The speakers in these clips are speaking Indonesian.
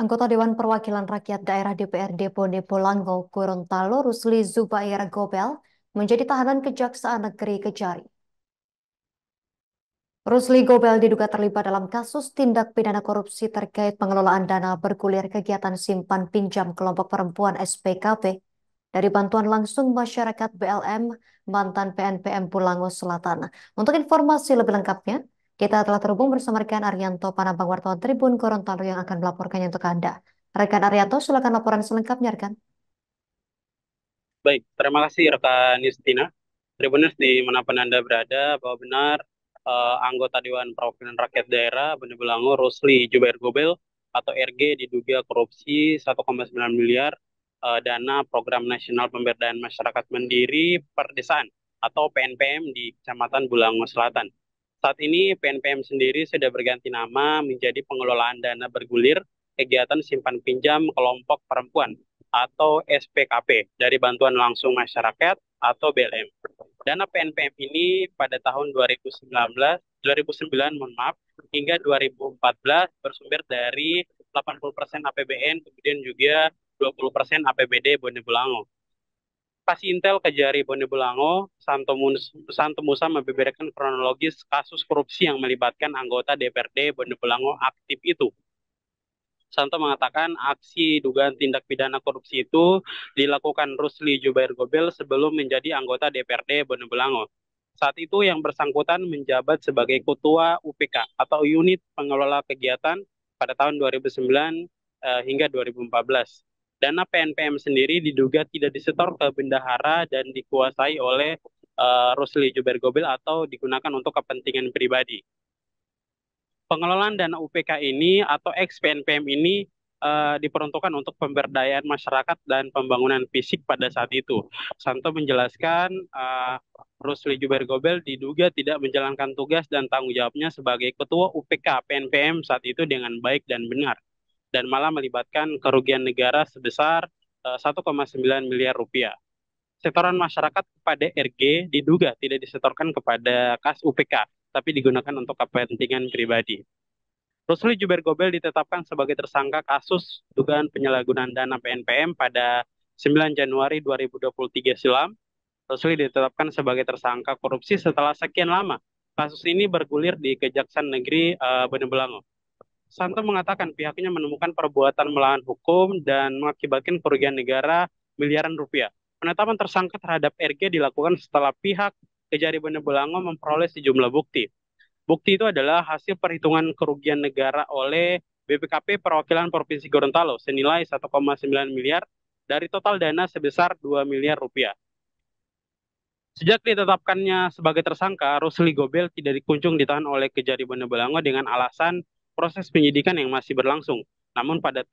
Anggota Dewan Perwakilan Rakyat Daerah DPRD Bone Bolango, Gorontalo, Rusli Zubair Gobel, menjadi tahanan Kejaksaan Negeri Kejari. Rusli Gobel diduga terlibat dalam kasus tindak pidana korupsi terkait pengelolaan dana bergulir kegiatan simpan pinjam kelompok perempuan SPKP dari bantuan langsung masyarakat BLM mantan PNPM Bolango Selatan. Untuk informasi lebih lengkapnya, kita telah terhubung bersama rekan Arianto Panambang wartawan Tribun Gorontalo yang akan melaporkannya untuk Anda. Rekan Arianto, silakan laporan selengkapnya, rekan. Baik, terima kasih rekan Justina. Tribuners dimanapun Anda berada, bahwa benar anggota Dewan Perwakilan Rakyat Daerah Bone Bolango Rusli Jubair Gobel atau RG diduga korupsi 1,9 miliar dana Program Nasional Pemberdayaan Masyarakat Mandiri Perdesaan atau PNPM di Kecamatan Bolango Selatan. Saat ini PNPM sendiri sudah berganti nama menjadi Pengelolaan Dana Bergulir Kegiatan Simpan Pinjam Kelompok Perempuan atau SPKP dari Bantuan Langsung Masyarakat atau BLM. Dana PNPM ini pada tahun 2009 mohon maaf, hingga 2014 bersumber dari 80% APBN, kemudian juga 20% APBD Bone Bolango. Pas Intel Kejari Bone Bolango, Santo Musa membeberkan kronologis kasus korupsi yang melibatkan anggota DPRD Bone Bolango aktif itu. Santo mengatakan aksi dugaan tindak pidana korupsi itu dilakukan Rusli Jubair Gobel sebelum menjadi anggota DPRD Bone Bolango. Saat itu yang bersangkutan menjabat sebagai Ketua UPK atau Unit Pengelola Kegiatan pada tahun 2009 hingga 2014. Dana PNPM sendiri diduga tidak disetor ke bendahara dan dikuasai oleh Rusli Jubair Gobel atau digunakan untuk kepentingan pribadi. Pengelolaan dana UPK ini atau ex-PNPM ini diperuntukkan untuk pemberdayaan masyarakat dan pembangunan fisik pada saat itu. Santo menjelaskan Rusli Jubair Gobel diduga tidak menjalankan tugas dan tanggung jawabnya sebagai Ketua UPK PNPM saat itu dengan baik dan benar, dan malah melibatkan kerugian negara sebesar 1,9 miliar rupiah. Setoran masyarakat kepada RG diduga tidak disetorkan kepada kas UPK, tapi digunakan untuk kepentingan pribadi. Rusli Jubair Gobel ditetapkan sebagai tersangka kasus dugaan penyalahgunaan dana PNPM pada 9 Januari 2023 silam. Rusli ditetapkan sebagai tersangka korupsi setelah sekian lama kasus ini bergulir di Kejaksaan Negeri Bone Bolango. Santo mengatakan pihaknya menemukan perbuatan melawan hukum dan mengakibatkan kerugian negara miliaran rupiah. Penetapan tersangka terhadap RG dilakukan setelah pihak Kejari Bone Bolango memperoleh sejumlah bukti. Bukti itu adalah hasil perhitungan kerugian negara oleh BPKP Perwakilan Provinsi Gorontalo senilai 1,9 miliar dari total dana sebesar 2 miliar rupiah. Sejak ditetapkannya sebagai tersangka, Rusli Gobel tidak dikunjung ditahan oleh Kejari Bone Bolango dengan alasan proses penyidikan yang masih berlangsung. Namun pada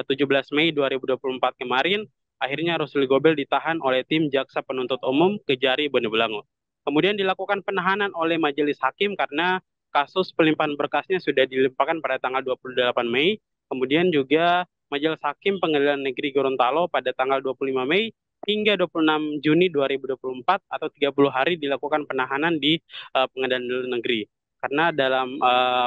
17 Mei 2024 kemarin, akhirnya Rusli Gobel ditahan oleh tim Jaksa Penuntut Umum Kejari Bone Bolango. Kemudian dilakukan penahanan oleh majelis hakim karena kasus pelimpahan berkasnya sudah dilimpahkan pada tanggal 28 Mei. Kemudian juga majelis hakim Pengadilan Negeri Gorontalo pada tanggal 25 Mei hingga 26 Juni 2024 atau 30 hari dilakukan penahanan di Pengadilan Negeri. Karena dalam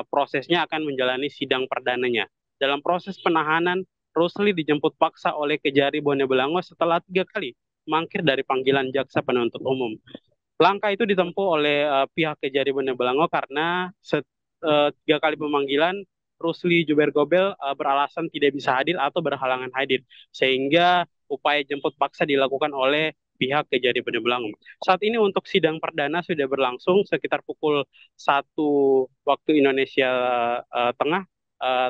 prosesnya akan menjalani sidang perdananya. Dalam proses penahanan, Rusli dijemput paksa oleh Kejari Bone Bolango setelah 3 kali mangkir dari panggilan jaksa penuntut umum. Langkah itu ditempuh oleh pihak Kejari Bone Bolango karena 3 kali pemanggilan Rusli Jubair Gobel beralasan tidak bisa hadir atau berhalangan hadir, sehingga upaya jemput paksa dilakukan oleh pihak Kejari Bone Bolango. Saat ini untuk sidang perdana sudah berlangsung sekitar pukul 1 waktu Indonesia Tengah,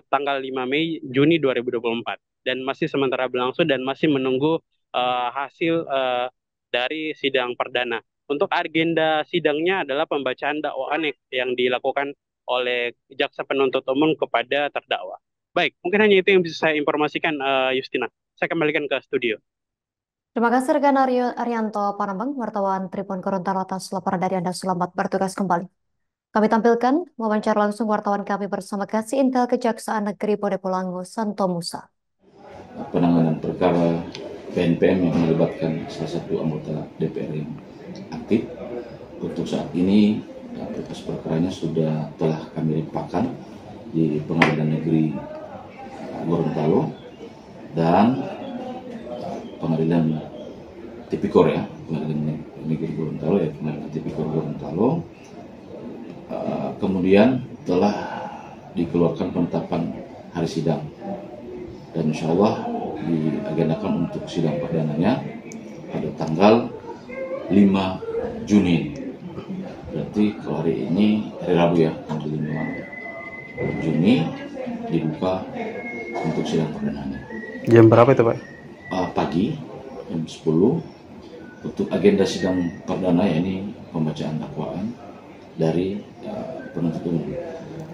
tanggal 5 Mei Juni 2024, dan masih sementara berlangsung dan masih menunggu hasil dari sidang perdana. Untuk agenda sidangnya adalah pembacaan dakwaan yang dilakukan oleh jaksa penuntut umum kepada terdakwa. Baik, mungkin hanya itu yang bisa saya informasikan, Justina. Saya kembalikan ke studio. Terima kasih rekan Arianto Panambang, wartawan Tribun Gorontalo atas laporan dari Anda. Selamat bertugas kembali. Kami tampilkan wawancara langsung wartawan kami bersama Kasih Intel Kejaksaan Negeri Bone Bolango, Santo Musa. Penanganan perkara PNPM yang melibatkan salah satu anggota DPR yang aktif. Untuk saat ini berkas perkaranya telah kami limpahkan di Pengadilan Negeri Gorontalo dan Pengadilan Tipikor ya, Pengadilan Negeri Gorontalo ya, Pengadilan Tipikor Gorontalo. Kemudian telah dikeluarkan penetapan hari sidang dan insya Allah diagendakan untuk sidang perdananya pada tanggal 5 Juni. Berarti kalau hari ini hari Rabu ya, tanggal 5 Juni dibuka untuk sidang perdananya. Jam berapa itu Pak? Pagi jam 10 untuk agenda sidang perdana ya, ini pembacaan dakwaan dari penuntut umum.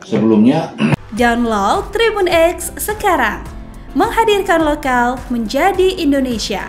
Sebelumnya download Tribun X sekarang, menghadirkan lokal menjadi Indonesia.